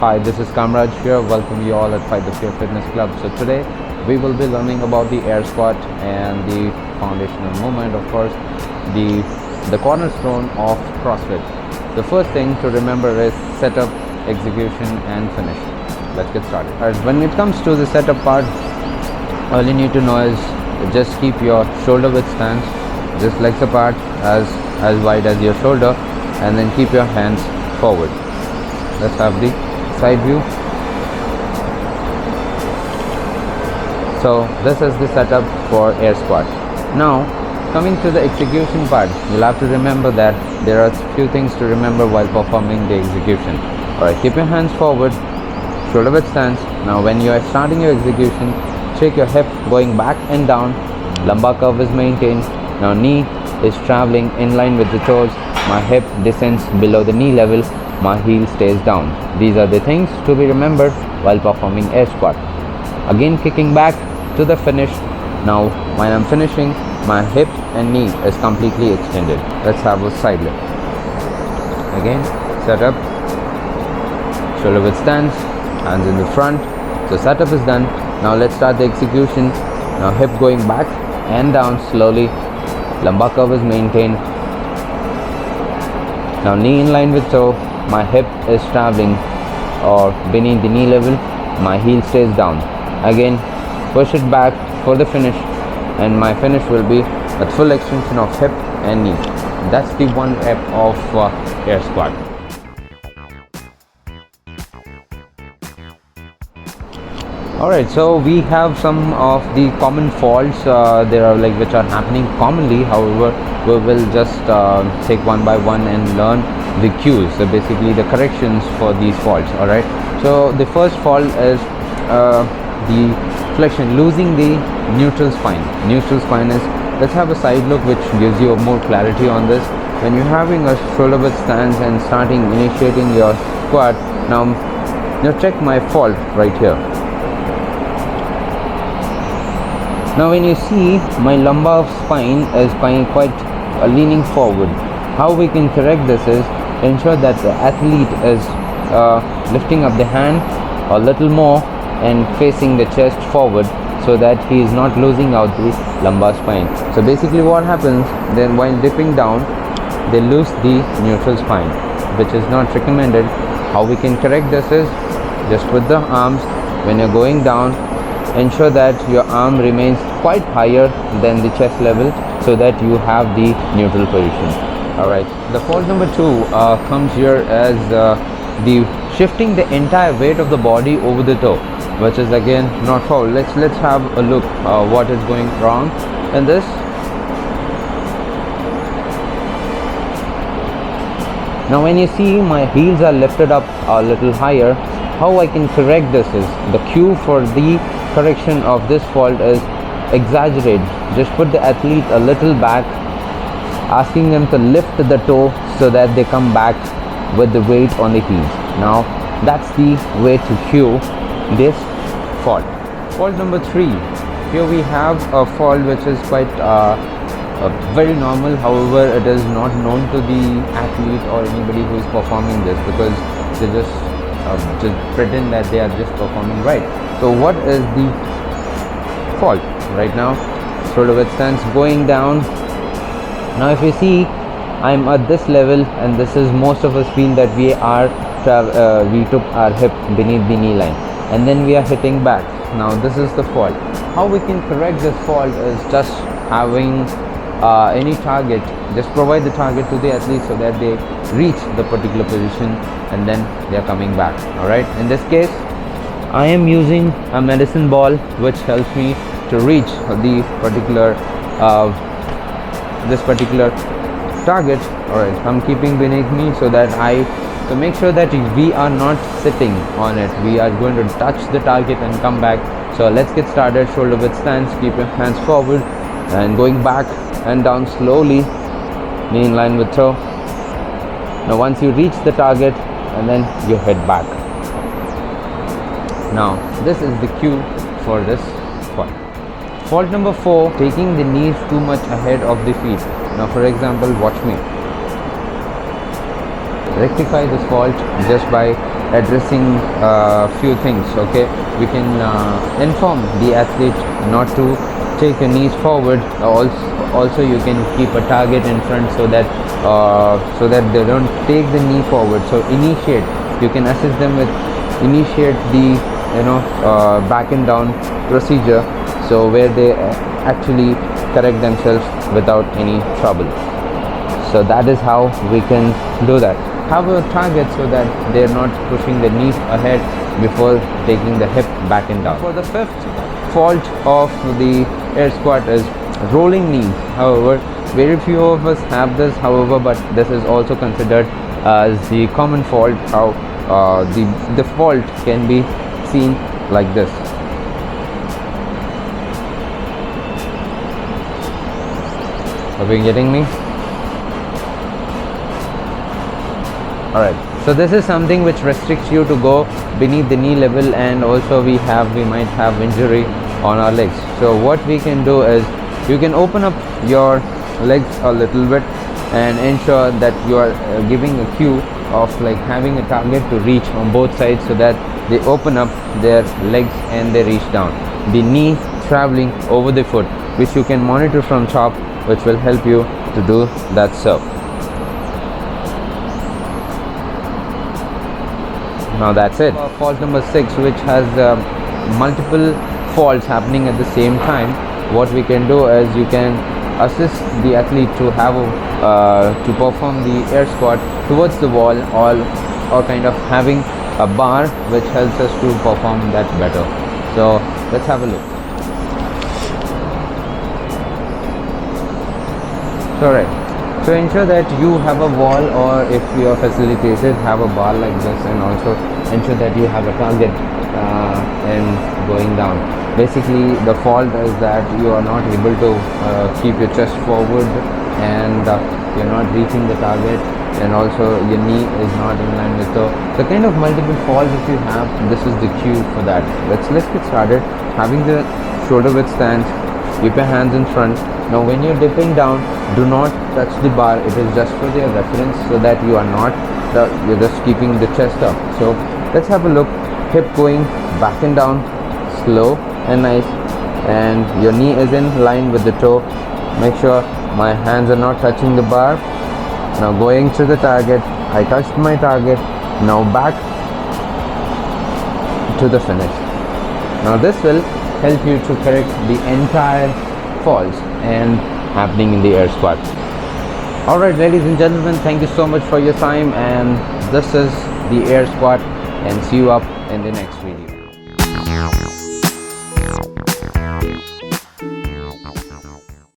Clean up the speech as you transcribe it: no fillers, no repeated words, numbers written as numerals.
Hi, this is Kamraj here. Welcome you all at Fight the Fear Fitness Club. So today we will be learning about the air squat and the foundational movement, of course, the cornerstone of CrossFit. The first thing to remember is setup, execution, and finish. Let's get started. Alright, when it comes to the setup part, all you need to know is just keep your shoulder width stance, just legs apart as wide as your shoulder, and then keep your hands forward. Let's have the side view. So this is the setup for air squat. Now coming to the execution part, you'll have to remember that there are a few things to remember while performing the execution. Alright, keep your hands forward, shoulder width stance. Now when you are starting your execution, check your hip going back and down, lumbar curve is maintained. Now knee is traveling in line with the toes, my hip descends below the knee level, my heel stays down. These are the things to be remembered while performing air squat. Again, kicking back to the finish. Now when I'm finishing, my hip and knee is completely extended. Let's have a side lift. Again, setup, shoulder width stance, hands in the front. So setup is done. Now let's start the execution. Now hip going back and down slowly, lumbar curve is maintained. Now knee in line with toe, my hip is traveling or beneath the knee level, my heel stays down. Again, push it back for the finish, and my finish will be a full extension of hip and knee. That's the one rep of air squat. Alright, so we have some of the common faults there are which are happening commonly. However, we will just take one by one and learn the cues, so basically the corrections for these faults. Alright, so the first fault is the flexion, losing the neutral spine. Neutral spine is, let's have a side look which gives you more clarity on this. When you're having a shoulder width stance and initiating your squat, now check my fault right here. Now when you see my lumbar spine is quite leaning forward, how we can correct this is ensure that the athlete is lifting up the hand a little more and facing the chest forward, so that he is not losing out the lumbar spine. So basically what happens then, while dipping down, they lose the neutral spine, which is not recommended. How we can correct this is just with the arms, when you're going down, ensure that your arm remains quite higher than the chest level, so that you have the neutral position. Alright, the fault number 2 comes here as the shifting the entire weight of the body over the toe, which is again not fault. Let's have a look what is going wrong in this. Now when you see my heels are lifted up a little higher, how I can correct this is, the cue for the correction of this fault is exaggerate. Just put the athlete a little back, asking them to lift the toe so that they come back with the weight on the heels. Now that's the way to cue this fault. Fault number 3. Here we have a fault which is quite very normal. However, it is not known to the athlete or anybody who is performing this, because they just pretend that they are just performing right. So what is the fault right now? Shoulder width stance going down. Now if you see, I'm at this level, and this is most of us feel that we took our hip beneath the knee line, and then we are hitting back. Now this is the fault. How we can correct this fault is just having any target, just provide the target to the athlete so that they reach the particular position, and then they are coming back. Alright, in this case I am using a medicine ball which helps me to reach the particular this particular target. Alright, I'm keeping beneath me so that to make sure that we are not sitting on it, we are going to touch the target and come back. So let's get started. Shoulder width stance, keep your hands forward and going back and down slowly, knee in line with toe. Now once you reach the target, and then you head back. Now this is the cue for this fault. Fault number 4, taking the knees too much ahead of the feet. Now for example, watch me. Rectify this fault just by addressing few things. Okay, we can inform the athlete not to take your knees forward. Also you can keep a target in front so that they don't take the knee forward. So initiate, you can assist them with initiate the back and down procedure, so where they actually correct themselves without any trouble. So that is how we can do that. Have a target so that they're not pushing the knee ahead before taking the hip back and down. For the fifth fault of the air squat is rolling knees. However, very few of us have this, however, but this is also considered as the common fault. How the fault can be seen like this. Are you getting me? Alright, so this is something which restricts you to go beneath the knee level, and also we might have injury on our legs. So what we can do is, you can open up your legs a little bit and ensure that you are giving a cue of like having a target to reach on both sides, so that they open up their legs and they reach down. The knee traveling over the foot, which you can monitor from top, which will help you to do that serve. Now that's it. Fault number 6, which has multiple faults happening at the same time. What we can do is, you can assist the athlete to have to perform the air squat towards the wall, or kind of having a bar which helps us to perform that better. So let's have a look. Correct. So ensure that you have a wall, or if you are facilitated, have a bar like this, and also ensure that you have a target in going down. Basically, the fault is that you are not able to keep your chest forward, and you're not reaching the target, and also your knee is not in line with the kind of multiple faults if you have. This is the cue for that. Let's get started. Having the shoulder width stance, keep your hands in front. Now when you're dipping down, do not touch the bar. It is just for their reference, so that you are not you're just keeping the chest up. So let's have a look. Hip going back and down, slow and nice, and your knee is in line with the toe. Make sure my hands are not touching the bar. Now going to the target, I touched my target. Now back to the finish. Now this will help you to correct the entire faults and happening in the air squat. Alright, ladies and gentlemen, thank you so much for your time, and this is the air squat, and see you up in the next video.